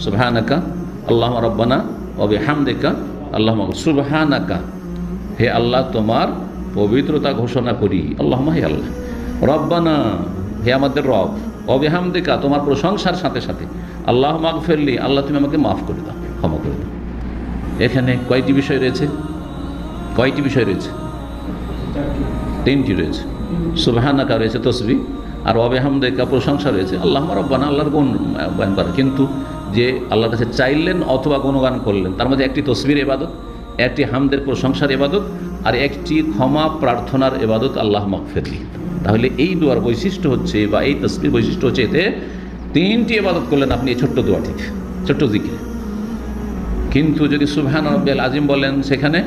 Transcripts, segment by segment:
সুবহানাকা আল্লাহুম্মা রাব্বানা ওয়া বিহামদিকা আল্লাহুম্মা সুবহানাকা, হে আল্লাহ তোমার পবিত্রতা ঘোষণা করি। আল্লাহুম্মা, হে আল্লাহ, রব্বানা, হে আমাদের রব, ওয়া বিহামদিকা, তোমার প্রশংসার সাথে সাথে, আল্লাহুম্মা গফিরলি, আল্লাহ তুমি আমাকে মাফ করে দাও, ক্ষমা করে দাও। এখানে কয়টি বিষয় রয়েছে? কয়টি বিষয় রয়েছে? তিনটি রয়েছে। সুবহানাকা রয়েছে তসবিহ, আর ওয়া বিহামদিকা প্রশংসা রয়েছে, আল্লাহুম্মা রাব্বানা, আল্লাহর গুণ বয়ান করা। কিন্তু যে আল্লাহর কাছে চাইলেন অথবা গুণগান করলেন, তার মধ্যে একটি তসবির ইবাদত, একটি হামদের প্রশংসার ইবাদত, আর একটি ক্ষমা প্রার্থনার ইবাদত, আল্লাহ মাগফিরলি। তাহলে এই দোয়ার বৈশিষ্ট্য হচ্ছে, বা এই তসবির বৈশিষ্ট্য হচ্ছে, এতে তিনটি ইবাদত করলেন আপনি এই ছোট্ট দোয়া থেকে, ছোট্ট জিকির। কিন্তু যদি সুবহান রাব্বিয়াল আযীম বলেন, সেখানে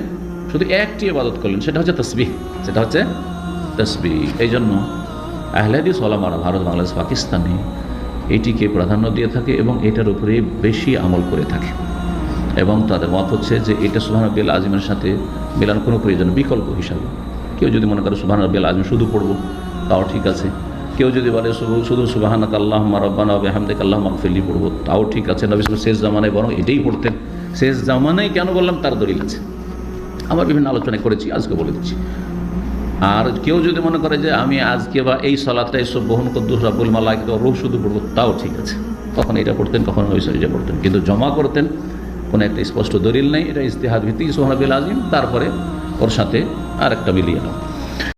শুধু একটি ইবাদত করলেন, সেটা হচ্ছে তসবিহ, সেটা হচ্ছে তসবিহ। এই জন্য আহলে হাদিস ওলামারা ভারত, বাংলাদেশ, পাকিস্তানে এটিকে প্রাধান্য দিয়ে থাকে এবং এটার উপরে বেশি আমল করে থাকে। এবং তাদের মত হচ্ছে যে এটা সুবহান রাব্বিয়াল আযীমের সাথে মেলার কোনো প্রয়োজন, বিকল্প হিসাবে। কেউ যদি মনে করে সুবহান রাব্বিয়াল আযীম শুধু পড়ব, তাও ঠিক আছে। কেউ যদি বলে শুধু সুবহানাকা আল্লাহুম্মা রাব্বানা ওয়া বিহামদিকা আল্লাহুম্মা গফিরলি পড়ব, তাও ঠিক আছে। নবী সাল্লাল্লাহু আলাইহি ওয়াসাল্লাম শেষ জামানায় বরং এটাই পড়তেন। শেষ জামানায় কেন বললাম, তার দলিল আছে, আমার বিভিন্ন আলোচনা করেছি, আজকে বলে দিচ্ছি। আর কেউ যদি মনে করে যে আমি আজকে বা এই সালাতটা এসব বহন কুদ্দুস রাব্বুল মালায়েকা রূহ শুধু পড়ব, তাও ঠিক আছে। কখন এটা পড়তেন, কখন ওইটা পড়তেন, কিন্তু জমা করতেন কোনো একটা স্পষ্ট দলিল নেই। এটা ইজতিহাদ ভিত্তিক সুবহান রাব্বিয়াল আযীম, তারপরে ওর সাথে আর একটা মিলিয়ে নাও।